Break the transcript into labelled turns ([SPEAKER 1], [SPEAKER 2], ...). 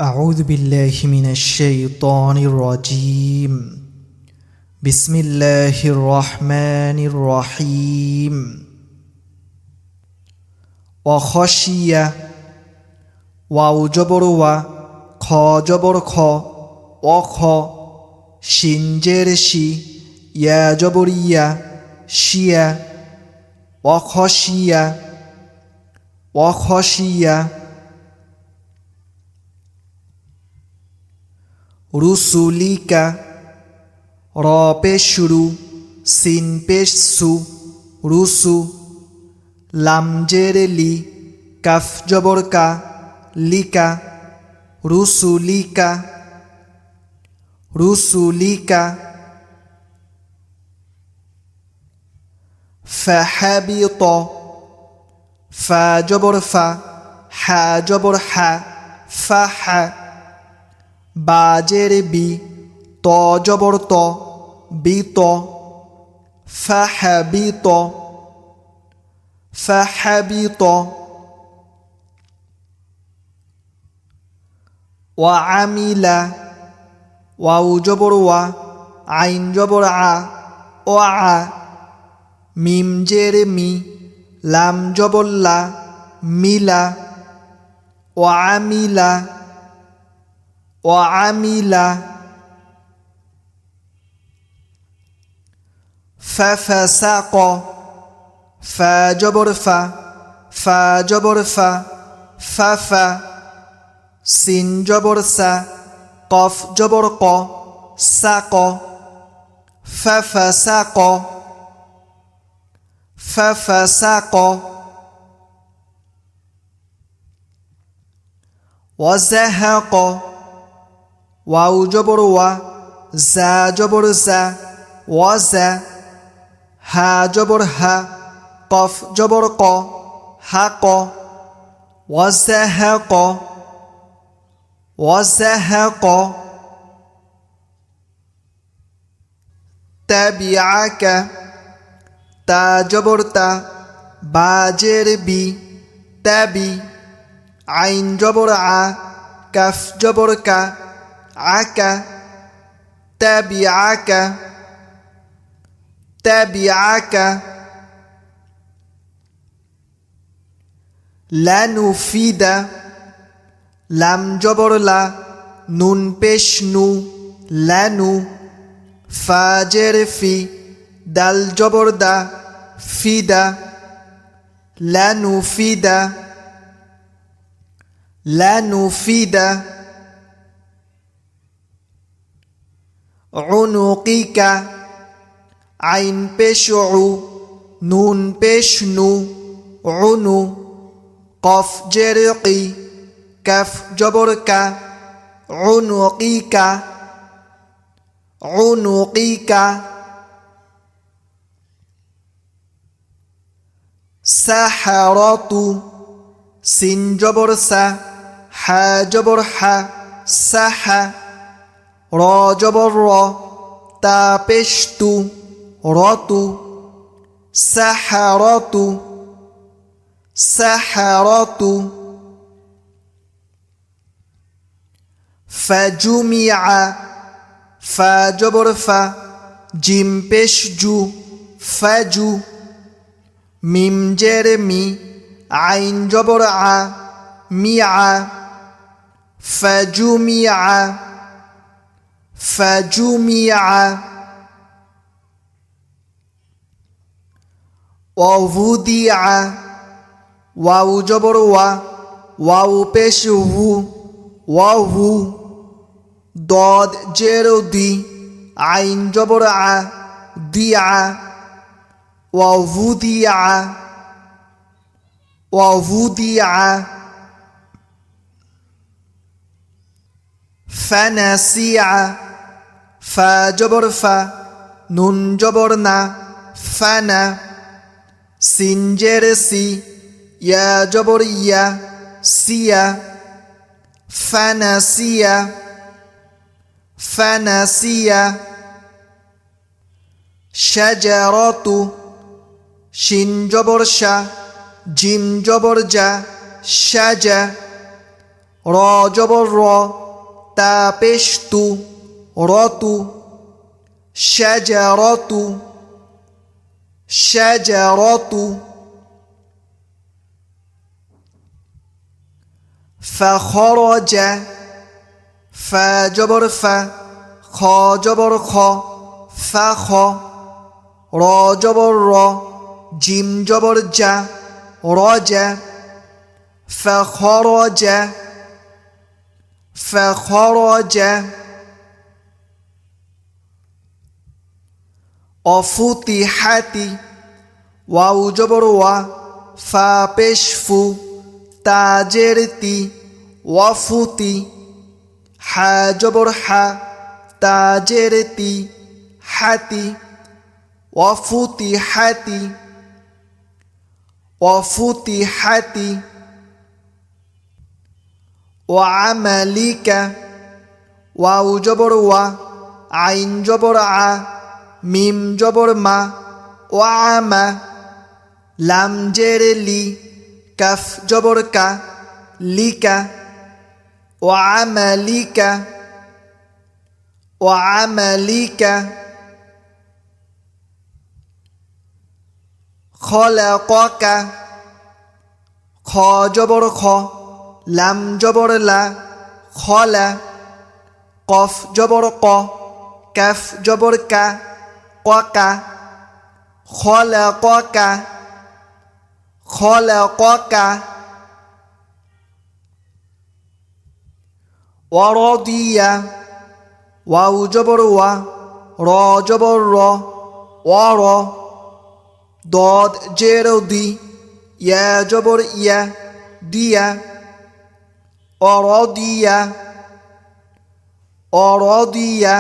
[SPEAKER 1] أعوذ بالله من الشيطان الرجيم بسم الله الرحمن الرحيم وخشية واو جبر و خا جبر خا وخا شين جر شي يا جبر يا شيا وخشية রুসুলিকা র পেশ রু সিন পেশ সু রুসু লাম জের লি কাফ জবর কা লিকা রুসুলিকা ফাহাবিত ফা জবর ফা হা জবর হা ফাহা বাজের বি ত জবর ত বিত ফাহাবিত ওয়ামিলা ওয়াউ জবর ওয়া আইন জবর আ ও আ মিম জের মি লাম জবর লা মিলা وعمل ففسق فا جبر فا ففا سين جبر سا قف جبر ق سق ففسق وزهق ওয়াউ জবর ওয়া জা জবর জা ওয়াজা হা জবর হা কফ জবর ক হাক ওয়াজাহাক তাবিআকা তা জবর তা বা জের বি তাবি আইন জবর আ কাফ জবর কা আকা তাবিআকা লানুফিদা লাম জবর লা নুন পেশ নু লানু ফা জের ফি দাল জবর দা ফিদা লানুফিদা উনুকিকা আইন পেশ উ নুন পেশ নু উনু কফ জের কি কাফ জবর কা উনুকিকা সাহারাতু সিন জবর সা হা জবর হা সাহা র জবর র তা পেশ তু রতু সাহারাতু ফাজুমিআ ফা জবর ফা জিম পেশ জু ফাজু মিম জের মি আইন জবর আ মিআ ফাজুমিআ ওয়াউদিআ ওয়াউ জবর ওয়া ওয়াউ পেশ হু ওয়াহু দদ জের দি আইন জবর আ দিয়া ওয়াউদিআ ফানাসিআ ফা জবর ফা নুন জবর না ফানা সিন জের সি ইয়া জবর ইয়া সিয়া ফানাসিয়া শাজারাতু শিন জবর শা জিম জবর জা শাজা র জবর র, তা পেশ তু, রতু, শাজারাতু, শাজারাতু। ফখরজা, ফা জবর ফা, খ জবর খ, ফখ, র জবর র, জিম জবর জা, রজা, ফখরজা, ফখরজা। অফুতিহাতি, ওয়াও জবর ওয়া, ফা পেশ ফু, তা জের তি, ওয়াফুতি, হা জবর হা, তা জের তি, হাতি, ওয়াফুতিহাতি, ওয়াফুতিহাতি। ওয়ামালিকা, ওয়াও জবর ওয়া, আইন জবর আ, মিম জবর মা, ওয়ামা, লাম জের লি, কাফ জবর কা, লিকা, ওয়ামালিকা, ওয়ামালিকা। খলাকাকা, খ জবর খ, লাম জবর লা, খলা, কফ জবর ক, কাফ জবর কা, ককা, খলাকাকা, খলাকাকা। ওয়ারদিয়া, ওয়াও জবর ওয়া, র জবর র, ওয়ার, দদ জের দি, ইয়া জবর ইয়া, দিয়া, অরদিয়া, অরদিয়া।